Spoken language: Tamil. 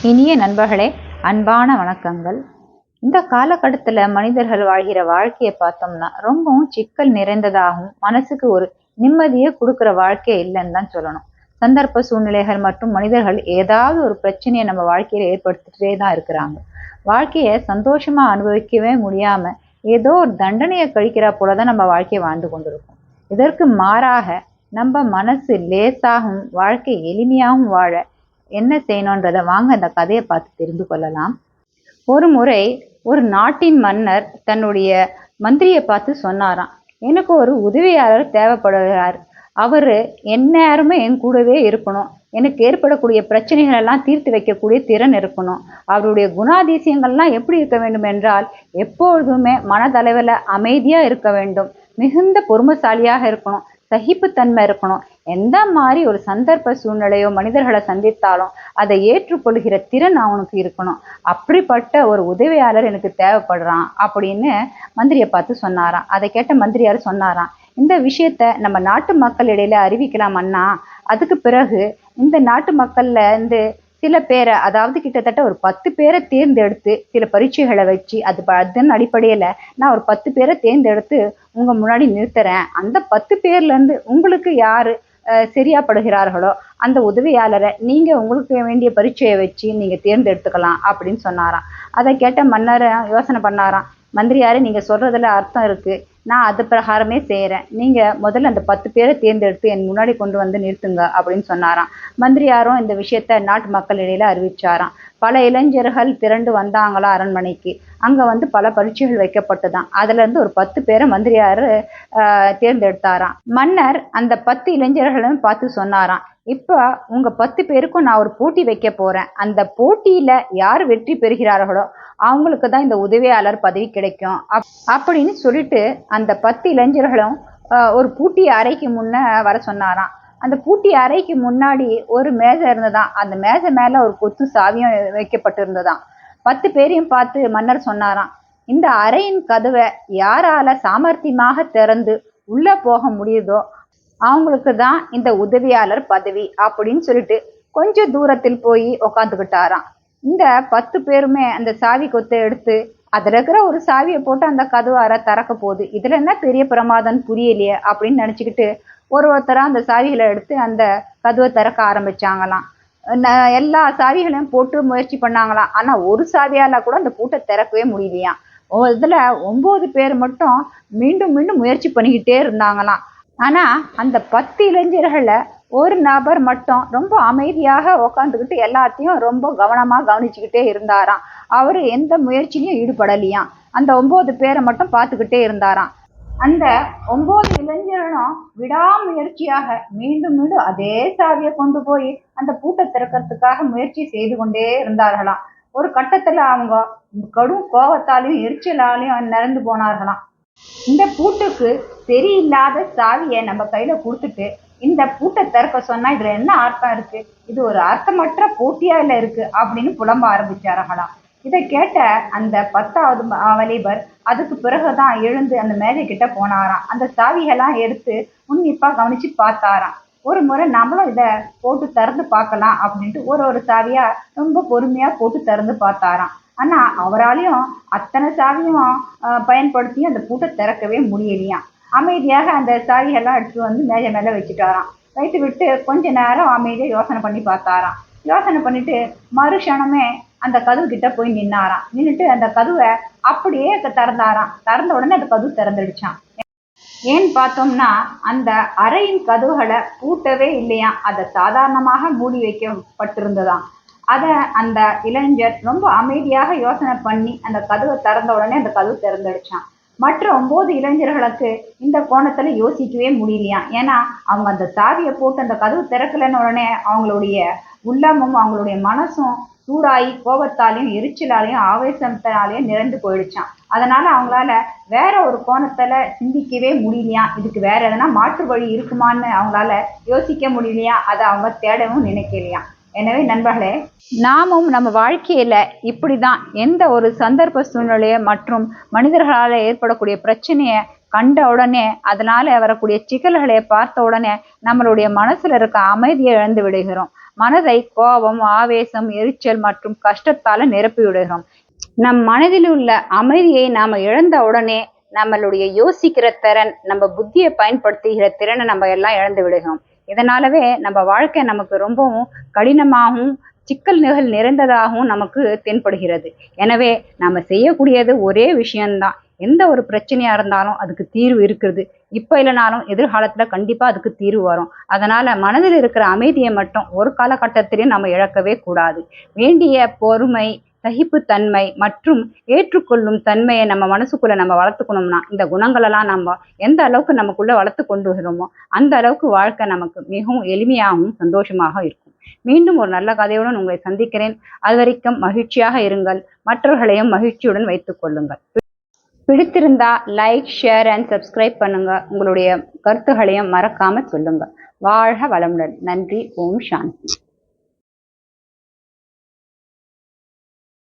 இனிய நண்பர்களே, அன்பான வணக்கங்கள். இந்த காலகட்டத்தில் மனிதர்கள் வாழ்கிற வாழ்க்கையை பார்த்தோம்னா ரொம்பவும் சிக்கல் நிறைந்ததாகவும் மனசுக்கு ஒரு நிம்மதியை கொடுக்குற வாழ்க்கையை இல்லைன்னு தான் சொல்லணும். சந்தர்ப்ப சூழ்நிலைகள் மற்றும் மனிதர்கள் ஏதாவது ஒரு பிரச்சனையை நம்ம வாழ்க்கையில ஏற்படுத்திட்டே தான் இருக்கிறாங்க. வாழ்க்கையை சந்தோஷமா அனுபவிக்கவே முடியாம ஏதோ ஒரு தண்டனையை கழிக்கிறா போலதான் நம்ம வாழ்க்கையை வாழ்ந்து கொண்டிருக்கோம். இதற்கு மாறாக நம்ம மனசு லேசாகவும் வாழ்க்கை எளிமையாகவும் வாழ என்ன செய்யணுன்றத வாங்க அந்த கதையை பார்த்து தெரிந்து கொள்ளலாம். ஒரு முறை ஒரு நாட்டின் மன்னர் தன்னுடைய மந்திரியை பார்த்து சொன்னாராம், எனக்கு ஒரு உதவியாளர் தேவைப்படுகிறார். அவரு எந்நேரமும் என் கூடவே இருக்கணும். எனக்கு ஏற்படக்கூடிய பிரச்சனைகள் எல்லாம் தீர்த்து வைக்கக்கூடிய திறன் இருக்கணும். அவருடைய குணாதிசயங்கள்லாம் எப்படி இருக்க வேண்டும் என்றால், எப்பொழுதுமே மனதளவில் அமைதியா இருக்க வேண்டும், மிகுந்த பொறுமைசாலியாக இருக்கணும், சகிப்புத்தன்மை இருக்கணும். எந்த மாதிரி ஒரு சந்தர்ப்ப சூழ்நிலையோ மனிதர்களை சந்தித்தாலும் அதை ஏற்றுக்கொள்கிற திறன் அவனுக்கு இருக்கணும். அப்படிப்பட்ட ஒரு உதவியாளர் எனக்கு தேவைப்படுறான் அப்படின்னு மந்திரியை பார்த்து சொன்னாராம். அதை கேட்ட மந்திரியார் சொன்னாராம், இந்த விஷயத்த நம்ம நாட்டு மக்கள் இடையில அறிவிக்கலாம் அண்ணா. அதுக்கு பிறகு இந்த நாட்டு மக்கள்ல இருந்து சில பேரை, அதாவது கிட்டத்தட்ட ஒரு 10 பேரை தேர்ந்தெடுத்து சில பரீட்சைகளை வச்சு அதன் அடிப்படையில நான் ஒரு 10 பேரை தேர்ந்தெடுத்து உங்க முன்னாடி நிறுத்துறேன். அந்த 10 பேர்ல இருந்து உங்களுக்கு யாரு சரியா படுகிறார்களோ அந்த உதவியாளரை நீங்க உங்களுக்கு வேண்டிய பரீட்சையை வச்சு நீங்க தேர்ந்தெடுத்துக்கலாம் அப்படின்னு சொன்னாராம். அதை கேட்ட மன்னர் யோசனை பண்ணாராம், மந்திரியாரே நீங்க சொல்றதுல அர்த்தம் இருக்கு, நான் அது பிரகாரமே செய்யறேன். நீங்க முதல்ல அந்த 10 பேரை தேர்ந்தெடுத்து என் முன்னாடி கொண்டு வந்து நிறுத்துங்க அப்படின்னு சொன்னாராம். மந்திரியாரும் இந்த விஷயத்த நாட்டு மக்கள் இடையில அறிவிச்சாராம். பல இளைஞர்கள் திரண்டு வந்தாங்களா அரண்மனைக்கு. அங்க வந்து பல பரீட்சைகள் வைக்கப்பட்டுதான். அதுல இருந்து ஒரு 10 பேரை மந்திரியாரு தேர்ந்தெடுத்தாராம். மன்னர் அந்த 10 இளைஞர்களும் பார்த்து சொன்னாராம், இப்ப உங்க 10 பேருக்கும் நான் ஒரு போட்டி வைக்க போறேன். அந்த போட்டியில யார் வெற்றி பெறுகிறார்களோ அவங்களுக்கு தான் இந்த உதவியாளர் பதவி கிடைக்கும் அப்படின்னு சொல்லிட்டு அந்த 10 இளைஞர்களும் ஒரு பூட்டி அறைக்கு முன்ன வர சொன்னாராம். அந்த பூட்டி அறைக்கு முன்னாடி ஒரு மேஜை இருந்ததாம். அந்த மேஜை மேல ஒரு கொத்து சாவியும் வைக்கப்பட்டிருந்ததாம். 10 பேரையும் பார்த்து மன்னர் சொன்னாராம், இந்த அறையின் கதவை யாரால சாமர்த்தியமாக திறந்து உள்ள போக முடியுதோ அவங்களுக்கு தான் இந்த உதவியாளர் பதவி அப்படின்னு சொல்லிட்டு கொஞ்சம் தூரத்தில் போய் உக்காந்துக்கிட்டாராம். இந்த 10 பேருமே அந்த சாவி கொத்தை எடுத்து அதுல இருக்கிற ஒரு சாவியை போட்டு அந்த கதவு அறை திறக்க போகுது, இதுல என்ன பெரிய பிரமாதம் புரியலையே அப்படின்னு நினைச்சுக்கிட்டு ஒருத்தரா அந்த சாவிகளை எடுத்து அந்த கதவை திறக்க ஆரம்பிச்சாங்களாம். எல்லா சாவிகளையும் போட்டு முயற்சி பண்ணாங்களாம். ஆனா ஒரு சாவியால கூட அந்த பூட்டை திறக்கவே முடியலையாம். இதுல 9 பேர் மட்டும் மீண்டும் மீண்டும் முயற்சி பண்ணிக்கிட்டே இருந்தாங்களாம். ஆனா அந்த 10 இளைஞர்கள ஒரு நபர் மட்டும் ரொம்ப அமைதியாக உக்காந்துக்கிட்டு எல்லாத்தையும் ரொம்ப கவனமா கவனிச்சுக்கிட்டே இருந்தாராம். அவரு எந்த முயற்சியிலையும் ஈடுபடலையாம். அந்த 9 பேரை மட்டும் பார்த்துக்கிட்டே இருந்தாராம். அந்த 9 இளைஞர்களும் விடாமுயற்சியாக மீண்டும் மீண்டும் அதே சாவியை கொண்டு போய் அந்த பூட்டை திறக்கிறதுக்காக முயற்சி செய்து கொண்டே இருந்தார்களாம். ஒரு கட்டத்துல அவங்க கடும் கோபத்தாலையும் எரிச்சலாலையும் நிறந்து போனார்களாம். இந்த பூட்டுக்கு சரியில்லாத சாவியை நம்ம கையில கொடுத்துட்டு இந்த பூட்டை திறக்க சொன்னா இதுல என்ன அர்த்தம் இருக்கு, இது ஒரு அர்த்தமற்ற போட்டியா இல்ல இருக்கு அப்படின்னு புலம்ப ஆரம்பிச்சார்களாம். இதை கேட்ட அந்த 10வது வாலிபர் அதுக்கு பிறகுதான் எழுந்து அந்த மேஜை கிட்ட போனாராம். அந்த சாவிகள்லாம் எடுத்து உன்னிப்பா கவனிச்சு பார்த்தாராம். ஒரு முறை நம்மளும் இதை போட்டு திறந்து பார்க்கலாம் அப்படின்ட்டு ஒரு சாவியா ரொம்ப பொறுமையா போட்டு திறந்து பார்த்தாராம். ஆனா அவராலையும் அத்தனை சாவியும் பயன்படுத்தி அந்த பூட்டை திறக்கவே முடியலையாம். அமைதியாக அந்த சாவிகள்லாம் எடுத்து வந்து மேஜை மேல வச்சுட்டாராம். வைத்து விட்டு கொஞ்ச நேரம் அமைதியா யோசனை பண்ணி பார்த்தாராம். யோசனை பண்ணிட்டு மறுஷணமே அந்த கதவு கிட்ட போய் நின்னாராம். நின்றுட்டு அந்த கதவை அப்படியே திறந்தாராம். திறந்த உடனே அந்த கதவு திறந்துடுச்சான். ஏன்னு பார்த்தோம்னா அந்த அறையின் கதவுகளை பூட்டவே இல்லையாம், அதை சாதாரணமாக மூடி வைக்கப்பட்டிருந்ததாம். அதை அந்த இளைஞர் ரொம்ப அமைதியாக யோசனை பண்ணி அந்த கதவை திறந்த உடனே அந்த கதவு திறந்துடுச்சான். மற்ற 9 இளைஞர்களுக்கு இந்த கோணத்துல யோசிக்கவே முடியலையாம். ஏன்னா அவங்க அந்த சாவியை போட்டு அந்த கதவு திறக்கலன்னு உடனே அவங்களுடைய உள்ளமும் அவங்களுடைய மனசும் சூடாகி கோபத்தாலையும் எரிச்சலாலையும் ஆவேசத்தினாலையும் நிறைந்து போயிடுச்சான். அதனால அவங்களால வேற ஒரு கோணத்துல சிந்திக்கவே முடியலையாம். இதுக்கு வேற எதனா மாற்று வழி இருக்குமான்னு அவங்களால யோசிக்க முடியலையா, அதை அவங்க தேடவும் நினைக்கலையாம். எனவே நண்பர்களே, நாமும் நம்ம வாழ்க்கையில இப்படிதான் எந்த ஒரு சந்தர்ப்ப சூழ்நிலையை மற்றும் மனிதர்களால ஏற்படக்கூடிய பிரச்சனையை கண்ட உடனே அதனால வரக்கூடிய சிக்கல்களை பார்த்த உடனே நம்மளுடைய மனசுல இருக்க அமைதியை இழந்து விடுகிறோம். மனதை கோபம், ஆவேசம், எரிச்சல் மற்றும் கஷ்டத்தால நிரப்பி விடுகிறோம். நம் மனதில் உள்ள அமைதியை நாம இழந்த உடனே நம்மளுடைய யோசிக்கிற திறன், நம்ம புத்தியை பயன்படுத்துகிற திறனை நம்ம எல்லாம் இழந்து விடுகிறோம். இதனாலவே நம்ம வாழ்க்கை நமக்கு ரொம்பவும் கடினமாகவும் சிக்கல் நிறைந்ததாகவும் நமக்கு தென்படுகிறது. எனவே நம்ம செய்யக்கூடியது ஒரே விஷயம்தான். எந்த ஒரு பிரச்சனையா இருந்தாலும் அதுக்கு தீர்வு இருக்குது. இப்ப இல்லைனாலும் எதிர்காலத்துல கண்டிப்பா அதுக்கு தீர்வு வரும். அதனால மனதில் இருக்கிற அமைதியை மட்டும் ஒரு காலகட்டத்திலையும் நம்ம இழக்கவே கூடாது. வேண்டிய பொறுமை, சகிப்புத்தன்மை மற்றும் ஏற்றுக்கொள்ளும் தன்மையை நம்ம மனசுக்குள்ள நம்ம வளர்த்துக்கணும்னா, இந்த குணங்களெல்லாம் நம்ம எந்த அளவுக்கு நமக்குள்ள வளர்த்து கொண்டு வருகிறோமோ அந்த அளவுக்கு வாழ்க்கை நமக்கு மிகவும் எளிமையாகவும் சந்தோஷமாக இருக்கும். மீண்டும் ஒரு நல்ல கதையுடன் உங்களை சந்திக்கிறேன். அதுவரைக்கும் மகிழ்ச்சியாக இருங்கள். மற்றவர்களையும் மகிழ்ச்சியுடன் வைத்துக் கொள்ளுங்கள். பிடித்திருந்தா லைக், ஷேர் அண்ட் சப்ஸ்கிரைப் பண்ணுங்க. உங்களுடைய கருத்துகளையும் மறக்காம சொல்லுங்க. வாழ்க வளமுடன். நன்றி. ஓம் சாந்தி.